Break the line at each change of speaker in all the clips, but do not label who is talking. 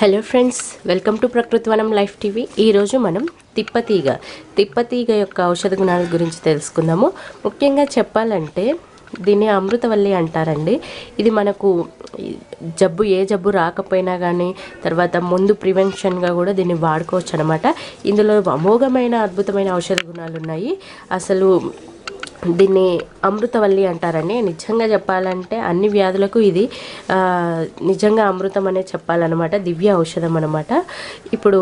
Hello friends, welcome to Prakruthivanam Life TV. ఈరోజు మనం తిప్పతీగ యొక్క ఔషధ గుణాల గురించి తెలుసుకుందాము. ముఖ్యంగా చెప్పాలంటే దీన్ని అమృతవల్లి అంటారండి. ఇది మనకు ఏ జబ్బు రాకపోయినా కానీ తర్వాత ముందు ప్రివెన్షన్గా కూడా దీన్ని వాడుకోవచ్చు అనమాట. ఇందులో అమోఘమైన అద్భుతమైన ఔషధ గుణాలు ఉన్నాయి. అసలు దీన్ని అమృతవల్లి అంటారండి. నిజంగా చెప్పాలంటే అన్ని వ్యాధులకు ఇది నిజంగా అమృతం అనే చెప్పాలన్నమాట. దివ్య ఔషధం అనమాట. ఇప్పుడు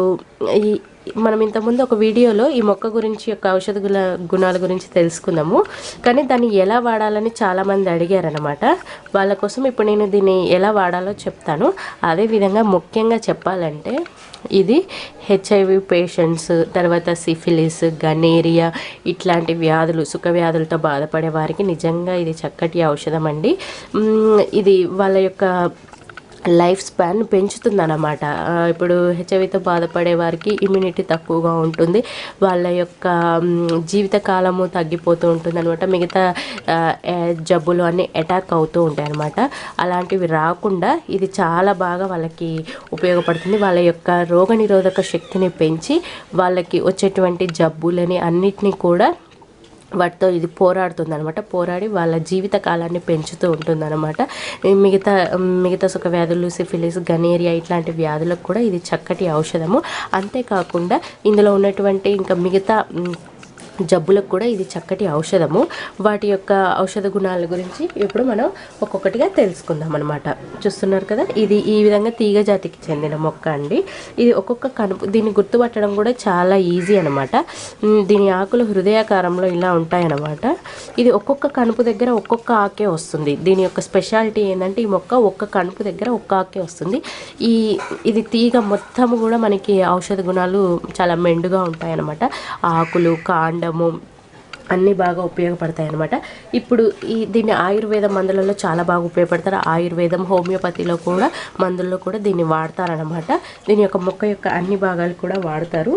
మనం ఇంతకుముందు ఒక వీడియోలో ఈ మొక్క గురించి యొక్క ఔషధ గుణాల గురించి తెలుసుకుందాము. కానీ దాన్ని ఎలా వాడాలని చాలామంది అడిగారనమాట. వాళ్ళ కోసం ఇప్పుడు నేను దీన్ని ఎలా వాడాలో చెప్తాను. అదేవిధంగా ముఖ్యంగా చెప్పాలంటే ఇది HIV పేషెంట్స్, తర్వాత సిఫిలిస్, గనేరియా ఇట్లాంటి వ్యాధులు, సుఖ వ్యాధులతో బాధపడే వారికి నిజంగా ఇది చక్కటి ఔషధం అండి. ఇది వాళ్ళ యొక్క లైఫ్ స్పాన్ పెంచుతుందన్నమాట. ఇప్పుడు హెచ్ఐవితో బాధపడే వారికి ఇమ్యూనిటీ తక్కువగా ఉంటుంది, వాళ్ళ యొక్క జీవితకాలము తగ్గిపోతూ ఉంటుంది అనమాట. మిగతా జబ్బులు అన్నీ అటాక్ అవుతూ ఉంటాయి అనమాట. అలాంటివి రాకుండా ఇది చాలా బాగా వాళ్ళకి ఉపయోగపడుతుంది. వాళ్ళ యొక్క రోగనిరోధక శక్తిని పెంచి వాళ్ళకి వచ్చేటువంటి జబ్బులని అన్నిటినీ కూడా వాటితో ఇది పోరాడి వాళ్ళ జీవిత కాలాన్ని పెంచుతూ ఉంటుందన్నమాట. మిగతా సుఖ వ్యాధులు, సిఫిలిస్, గనేరియా ఇట్లాంటి వ్యాధులకు కూడా ఇది చక్కటి ఔషధము. అంతేకాకుండా ఇందులో ఉన్నటువంటి ఇంకా మిగతా జబ్బులకు కూడా ఇది చక్కటి ఔషధము. వాటి యొక్క ఔషధ గుణాల గురించి ఇప్పుడు మనం ఒక్కొక్కటిగా తెలుసుకుందాం అనమాట. చూస్తున్నారు కదా, ఇది ఈ విధంగా తీగ జాతికి చెందిన మొక్క అండి. ఇది ఒక్కొక్క కనుపు, దీన్ని గుర్తుపట్టడం కూడా చాలా ఈజీ అనమాట. దీని ఆకులు హృదయాకారంలో ఇలా ఉంటాయన్నమాట. ఇది ఒక్కొక్క కనుపు దగ్గర ఒక్కొక్క ఆకే వస్తుంది. దీని యొక్క స్పెషాలిటీ ఏంటంటే ఈ మొక్క ఒక్క కనుపు దగ్గర ఒక్క ఆకే వస్తుంది. ఇది తీగ మొత్తము కూడా మనకి ఔషధ గుణాలు చాలా మెండుగా ఉంటాయన్నమాట. ఆకులు, కాండము అన్నీ బాగా ఉపయోగపడతాయి అన్నమాట. ఇప్పుడు దీన్ని ఆయుర్వేద మందులలో చాలా బాగా ఉపయోగపడతారు. ఆయుర్వేదం, హోమియోపతిలో కూడా మందుల్లో కూడా దీన్ని వాడతారనమాట. దీని యొక్క మొక్క యొక్క అన్ని భాగాలు కూడా వాడతారు.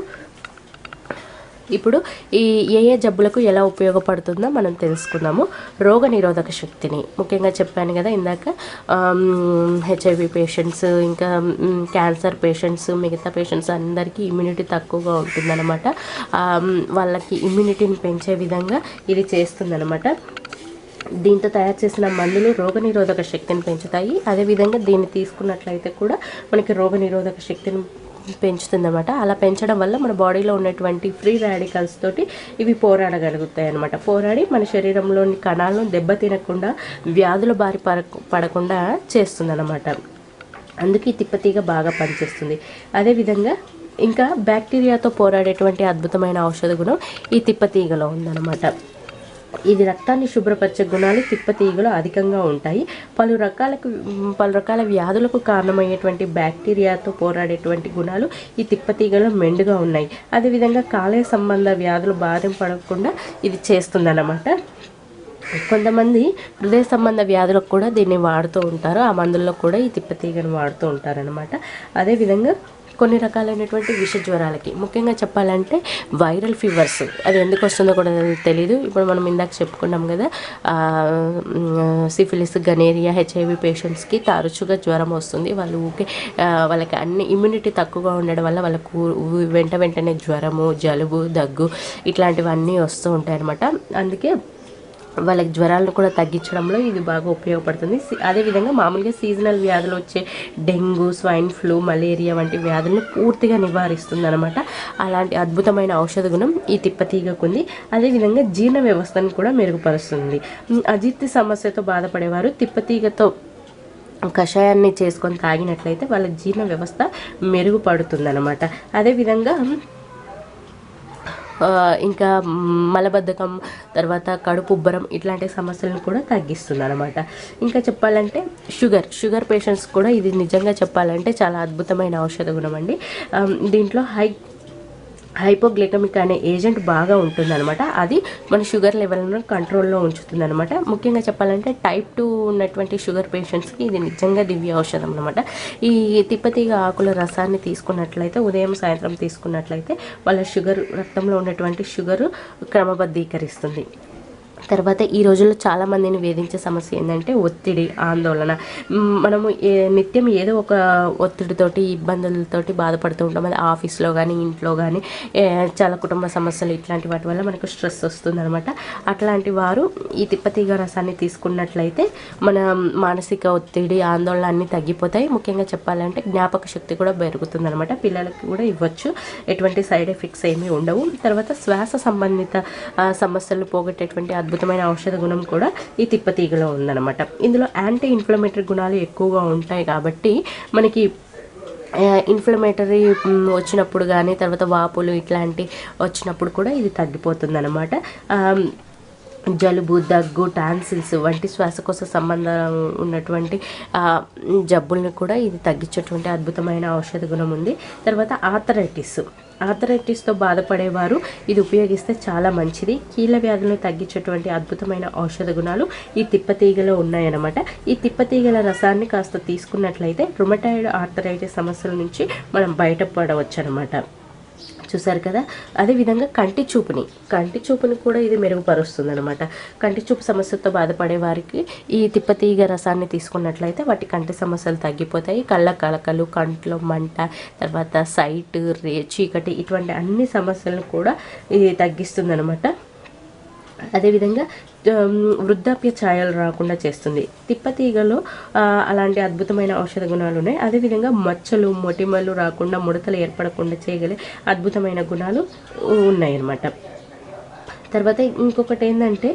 ఇప్పుడు ఏ జబ్బులకు ఎలా ఉపయోగపడుతుందో మనం తెలుసుకుందాము. రోగ నిరోధక శక్తిని ముఖ్యంగా చెప్పాను కదా ఇందాక, HIV పేషెంట్స్, ఇంకా క్యాన్సర్ పేషెంట్స్, మిగతా పేషెంట్స్ అందరికీ ఇమ్యూనిటీ తక్కువగా ఉంటుందన్నమాట. వాళ్ళకి ఇమ్యూనిటీని పెంచే విధంగా ఇది చేస్తుందన్నమాట. దీంతో తయారు చేసిన మందులు రోగనిరోధక శక్తిని పెంచుతాయి. అదేవిధంగా దీన్ని తీసుకున్నట్లయితే కూడా మనకి రోగనిరోధక శక్తిని పెంచుతుందన్నమాట. అలా పెంచడం వల్ల మన బాడీలో ఉన్నటువంటి ఫ్రీ రాడికల్స్ తోటి ఇవి పోరాడగలుగుతాయి అన్నమాట. పోరాడి మన శరీరంలోని కణాలను దెబ్బతినకుండా, వ్యాధుల బారి పడకుండా చేస్తుందన్నమాట. అందుకే ఈ తిప్పతీగ బాగా పనిచేస్తుంది. అదేవిధంగా ఇంకా బ్యాక్టీరియాతో పోరాడేటువంటి అద్భుతమైన ఔషధ గుణం ఈ తిప్పతీగలో ఉందన్నమాట. ఇది రక్తాన్ని శుభ్రపరిచే గుణాలు తిప్పతీగలో అధికంగా ఉంటాయి. పలు రకాల వ్యాధులకు కారణమయ్యేటువంటి బ్యాక్టీరియాతో పోరాడేటువంటి గుణాలు ఈ తిప్పతీగలో మెండుగా ఉన్నాయి. అదేవిధంగా కాలేయ సంబంధ వ్యాధులు బారిన పడకుండా ఇది చేస్తుందన్నమాట. కొంతమంది హృదయ సంబంధ వ్యాధులకు కూడా దీన్ని వాడుతూ ఉంటారు. ఆ మందుల్లో కూడా ఈ తిప్పతీగను వాడుతూ ఉంటారనమాట. అదేవిధంగా కొన్ని రకాలైనటువంటి విష జ్వరాలకి, ముఖ్యంగా చెప్పాలంటే వైరల్ ఫీవర్స్, అది ఎందుకు వస్తుందో కూడా తెలీదు. ఇప్పుడు మనం ఇందాక చెప్పుకున్నాం కదా, సిఫిలిస్, గనేరియా, HIV పేషెంట్స్కి తరచుగా జ్వరం వస్తుంది. వాళ్ళకి అన్ని ఇమ్యూనిటీ తక్కువగా ఉండడం వల్ల వాళ్ళకు వెంటనే జ్వరము, జలుబు, దగ్గు ఇట్లాంటివన్నీ వస్తూ ఉంటాయి అన్నమాట. అందుకే వాళ్ళకి జ్వరాలను కూడా తగ్గించడంలో ఇది బాగా ఉపయోగపడుతుంది. అదేవిధంగా మామూలుగా సీజనల్ వ్యాధులు వచ్చే డెంగ్యూ, స్వైన్ ఫ్లూ, మలేరియా వంటి వ్యాధులను పూర్తిగా నివారిస్తుంది అనమాట. అలాంటి అద్భుతమైన ఔషధ గుణం ఈ తిప్పతీగకు ఉంది. అదేవిధంగా జీర్ణ వ్యవస్థను కూడా మెరుగుపరుస్తుంది. అజీర్తి సమస్యతో బాధపడేవారు తిప్పతీగతో కషాయాన్ని చేసుకొని తాగినట్లయితే వాళ్ళ జీర్ణ వ్యవస్థ మెరుగుపడుతుంది అనమాట. అదేవిధంగా ఇంకా మలబద్ధకం, తర్వాత కడుపు ఉబ్బరం ఇట్లాంటి సమస్యలను కూడా తగ్గిస్తుంది అనమాట. ఇంకా చెప్పాలంటే షుగర్ పేషెంట్స్ కూడా ఇది నిజంగా చెప్పాలంటే చాలా అద్భుతమైన ఔషధ గుణం అండి. దీంట్లో హైపోగ్లైకమిక్ అనే ఏజెంట్ బాగా ఉంటుందన్నమాట. అది మన షుగర్ లెవెల్ను కంట్రోల్లో ఉంచుతుందన్నమాట. ముఖ్యంగా చెప్పాలంటే Type 2 ఉన్నటువంటి షుగర్ పేషెంట్స్కి ఇది నిజంగా దివ్య ఔషధం అనమాట. ఈ తిప్పతీగ ఆకుల రసాన్ని తీసుకున్నట్లయితే, ఉదయం సాయంత్రం తీసుకున్నట్లయితే వాళ్ళ రక్తంలో ఉన్నటువంటి షుగర్ క్రమబద్ధీకరిస్తుంది. తర్వాత ఈ రోజుల్లో చాలామందిని వేధించే సమస్య ఏంటంటే ఒత్తిడి, ఆందోళన. మనము నిత్యం ఏదో ఒక ఒత్తిడితోటి, ఇబ్బందులతోటి బాధపడుతూ ఉంటాం. అది ఆఫీస్లో కానీ, ఇంట్లో కానీ, చాలా కుటుంబ సమస్యలు, ఇట్లాంటి వాటి వల్ల మనకు స్ట్రెస్ వస్తుందన్నమాట. అట్లాంటి వారు ఈ తిప్పతీగ రసాన్ని తీసుకున్నట్లయితే మన మానసిక ఒత్తిడి, ఆందోళన అన్నీ తగ్గిపోతాయి. ముఖ్యంగా చెప్పాలంటే జ్ఞాపక శక్తి కూడా పెరుగుతుందన్నమాట. పిల్లలకి కూడా ఇవ్వచ్చు, ఎటువంటి సైడ్ ఎఫెక్ట్స్ ఏమీ ఉండవు. తర్వాత శ్వాస సంబంధిత సమస్యలు పోగొట్టేటువంటి అద్భుతమైన ఔషధ గుణం కూడా ఈ తిప్పతీగలో ఉందన్నమాట. ఇందులో యాంటీ ఇన్ఫ్లమేటరీ గుణాలు ఎక్కువగా ఉంటాయి కాబట్టి మనకి ఇన్ఫ్లమేటరీ వచ్చినప్పుడు కానీ, తర్వాత వాపులు ఇట్లాంటి వచ్చినప్పుడు కూడా ఇది తగ్గిపోతుంది అనమాట. జలుబు, దగ్గు, టాన్సిల్స్ వంటి శ్వాసకోశ సంబంధం ఉన్నటువంటి జబ్బుల్ని కూడా ఇది తగ్గించేటువంటి అద్భుతమైన ఔషధ గుణం ఉంది. తర్వాత ఆర్థరైటిస్తో బాధపడేవారు ఇది ఉపయోగిస్తే చాలా మంచిది. కీళ్ళ వ్యాధులను తగ్గించేటువంటి అద్భుతమైన ఔషధ గుణాలు ఈ తిప్పతీగలో ఉన్నాయన్నమాట. ఈ తిప్పతీగల రసాన్ని కాస్త తీసుకున్నట్లయితే రుమటాయిడ్ ఆర్థరైటిస్ సమస్యల నుంచి మనం బయటపడవచ్చు అనమాట. చూసారు కదా. అదేవిధంగా కంటి చూపుని కూడా ఇది మెరుగుపరుస్తుంది అనమాట. కంటి చూపు సమస్యతో బాధపడే వారికి ఈ తిప్పతీగ రసాన్ని తీసుకున్నట్లయితే వాటి కంటి సమస్యలు తగ్గిపోతాయి. కళ్ళ కలకలు, కంట్లో మంట, తర్వాత సైట్, చీకటి ఇటువంటి అన్ని సమస్యలను కూడా ఇది తగ్గిస్తుంది అనమాట. అదేవిధంగా వృద్ధాప్య ఛాయలు రాకుండా చేస్తుంది. తిప్పతీగలో అలాంటి అద్భుతమైన ఔషధ గుణాలు ఉన్నాయి. అదేవిధంగా మచ్చలు, మొటిమలు రాకుండా, ముడతలు ఏర్పడకుండా చేయగలిగే అద్భుతమైన గుణాలు ఉన్నాయన్నమాట. తర్వాత ఇంకొకటి ఏంటంటే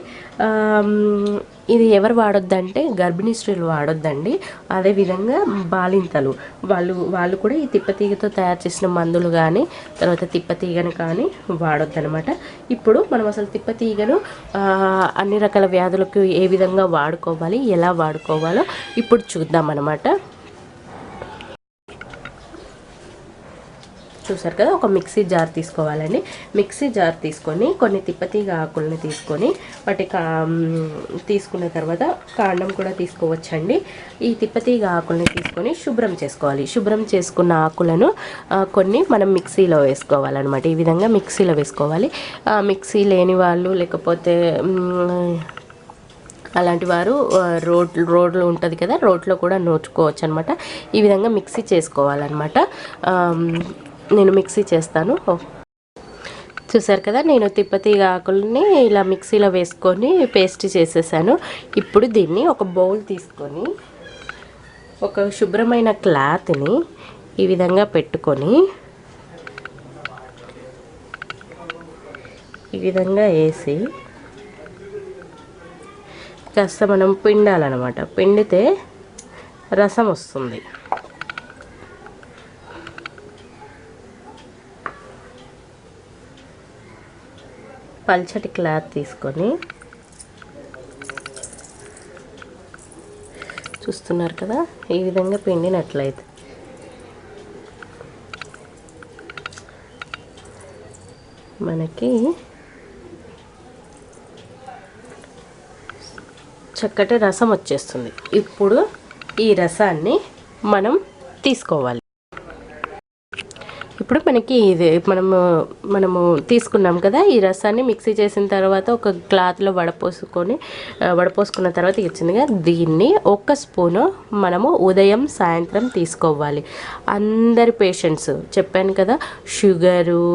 ఇది ఎవరు వాడొద్దంటే గర్భిణీ స్త్రీలు వాడొద్దండి. అదేవిధంగా బాలింతలు వాళ్ళు కూడా ఈ తిప్పతీగతో తయారు చేసిన మందులు కానీ, తర్వాత తిప్పతీగను కానీ వాడొద్దనమాట. ఇప్పుడు మనం అసలు తిప్పతీగను అన్ని రకాల వ్యాధులకు ఏ విధంగా వాడుకోవాలి, ఎలా వాడుకోవాలో ఇప్పుడు చూద్దాం అన్నమాట. చూసారు కదా. ఒక మిక్సీ జార్ తీసుకోవాలండి. మిక్సీ జార్ తీసుకొని కొన్ని తిప్పతీగ ఆకుల్ని తీసుకొని వాటి తీసుకున్న తర్వాత కాండం కూడా తీసుకోవచ్చండి. ఈ తిప్పతీగ ఆకుల్ని తీసుకొని శుభ్రం చేసుకోవాలి. శుభ్రం చేసుకున్న ఆకులను కొన్ని మనం మిక్సీలో వేసుకోవాలన్నమాట. ఈ విధంగా మిక్సీలో వేసుకోవాలి. మిక్సీ లేని వాళ్ళు, లేకపోతే అలాంటి వారు రోడ్లు ఉంటుంది కదా, రోడ్లో కూడా నూర్చుకోవచ్చు అనమాట. ఈ విధంగా మిక్సీ చేసుకోవాలన్నమాట. నేను మిక్సీ చేస్తాను. చూసారు కదా, నేను తిప్పతీగ ఆకుల్ని ఇలా మిక్సీలో వేసుకొని పేస్ట్ చేసేసాను. ఇప్పుడు దీన్ని ఒక బౌల్ తీసుకొని ఒక శుభ్రమైన క్లాత్ని ఈ విధంగా పెట్టుకొని ఈ విధంగా వేసి కాస్త మనం పిండాలన్నమాట. పిండితే రసం వస్తుంది. పల్చటి క్లాత్ తీసుకొని చూస్తున్నారు కదా, ఈ విధంగా పిండినట్లయితే మనకి చక్కటి రసం వచ్చేస్తుంది. ఇప్పుడు ఈ రసాన్ని మనం తీసుకోవాలి. ఇప్పుడు మనకి ఇది మనము తీసుకున్నాం కదా, ఈ రసాన్ని మిక్సీ చేసిన తర్వాత ఒక క్లాత్లో వడపోసుకున్న తర్వాత ఇచ్చిందిగా దీన్ని 1 స్పూను మనము ఉదయం సాయంత్రం తీసుకోవాలి. అందరి పేషెంట్స్ చెప్పాను కదా, షుగరు,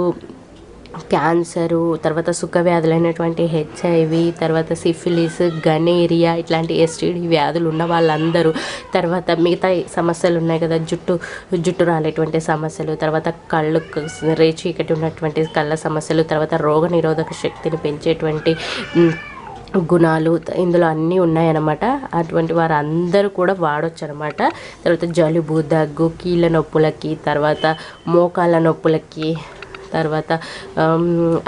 క్యాన్సరు, తర్వాత సుఖవ్యాధులైనటువంటి HIV, తర్వాత సిఫిలిస్, గనేరియా ఇట్లాంటి STD వ్యాధులు ఉన్న వాళ్ళందరూ, తర్వాత మిగతా సమస్యలు ఉన్నాయి కదా, జుట్టు రాలేటువంటి సమస్యలు, తర్వాత కళ్ళు రేచీకటి ఉన్నటువంటి కళ్ళ సమస్యలు, తర్వాత రోగనిరోధక శక్తిని పెంచేటువంటి గుణాలు ఇందులో అన్నీ ఉన్నాయన్నమాట. అటువంటి వారు అందరూ కూడా వాడొచ్చు అనమాట. తర్వాత జలుబు, దగ్గు, కీళ్ళ నొప్పులకి, తర్వాత మోకాళ్ళ నొప్పులకి, తర్వాత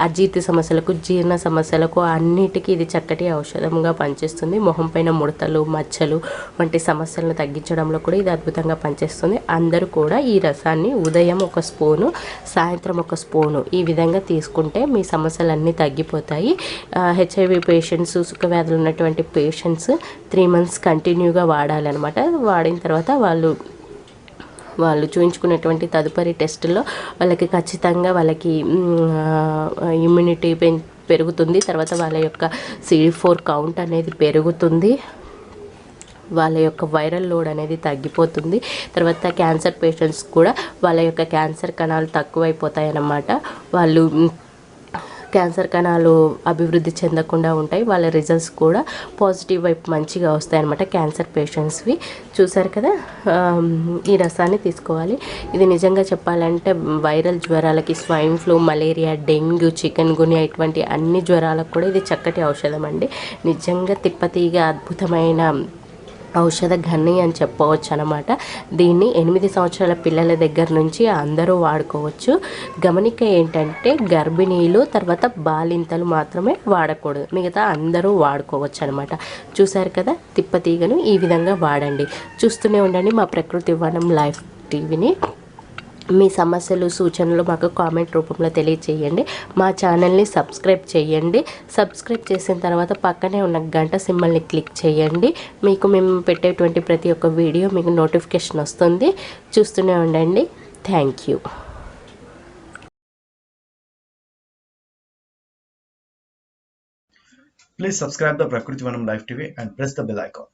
అజీర్తి సమస్యలకు, జీర్ణ సమస్యలకు అన్నిటికీ ఇది చక్కటి ఔషధంగా పనిచేస్తుంది. మొహం పైన ముడతలు, మచ్చలు వంటి సమస్యలను తగ్గించడంలో కూడా ఇది అద్భుతంగా పనిచేస్తుంది. అందరూ కూడా ఈ రసాన్ని ఉదయం 1 స్పూను, సాయంత్రం 1 స్పూను ఈ విధంగా తీసుకుంటే మీ సమస్యలన్నీ తగ్గిపోతాయి. HIV పేషెంట్స్, సుఖవ్యాధులు ఉన్నటువంటి పేషెంట్స్ 3 మంత్స్ కంటిన్యూగా వాడాలన్నమాట. వాడిన తర్వాత వాళ్ళు చూయించుకునేటువంటి తదుపరి టెస్టులో వాళ్ళకి ఖచ్చితంగా వాళ్ళకి ఇమ్యూనిటీ పెరుగుతుంది. తర్వాత వాళ్ళ యొక్క CD4 కౌంట్ అనేది పెరుగుతుంది. వాళ్ళ యొక్క వైరల్ లోడ్ అనేది తగ్గిపోతుంది. తర్వాత క్యాన్సర్ పేషెంట్స్ కూడా వాళ్ళ యొక్క క్యాన్సర్ కణాలు తక్కువైపోతాయి అన్నమాట. వాళ్ళు క్యాన్సర్ కణాలు అభివృద్ధి చెందకుండా ఉంటాయి. వాళ్ళ రిజల్ట్స్ కూడా పాజిటివ్ వైపు మంచిగా వస్తాయి అన్నమాట క్యాన్సర్ పేషెంట్స్వి. చూసారు కదా, ఈ రసాన్ని తీసుకోవాలి. ఇది నిజంగా చెప్పాలంటే వైరల్ జ్వరాలకి, swine flu, malaria, dengue, chikungunya ఇటువంటి అన్ని జ్వరాలకు కూడా ఇది చక్కటి ఔషధం అండి. నిజంగా తిప్పతీగ అద్భుతమైన ఔషధ ఘని అని చెప్పవచ్చు అనమాట. దీన్ని 8 సంవత్సరాల పిల్లల దగ్గర నుంచి అందరూ వాడుకోవచ్చు. గమనిక ఏంటంటే గర్భిణీలు తర్వాత బాలింతలు మాత్రమే వాడకూడదు, మిగతా అందరూ వాడుకోవచ్చు అనమాట. చూసారు కదా, తిప్పతీగను ఈ విధంగా వాడండి. చూస్తూనే ఉండండి మా ప్రకృతి వనం లైఫ్ టీవీని. మీ సమస్యలు, సూచనలు మాకు కామెంట్ రూపంలో తెలియచేయండి. మా ఛానల్ని సబ్స్క్రైబ్ చేయండి. సబ్స్క్రైబ్ చేసిన తర్వాత పక్కనే ఉన్న గంట సింబల్ని క్లిక్ చేయండి. మీకు మేము పెట్టేటువంటి ప్రతి ఒక్క వీడియో మీకు నోటిఫికేషన్ వస్తుంది. చూస్తూనే ఉండండి. Thank you.
Please subscribe the Prakruthivanam Live TV and press the bell icon.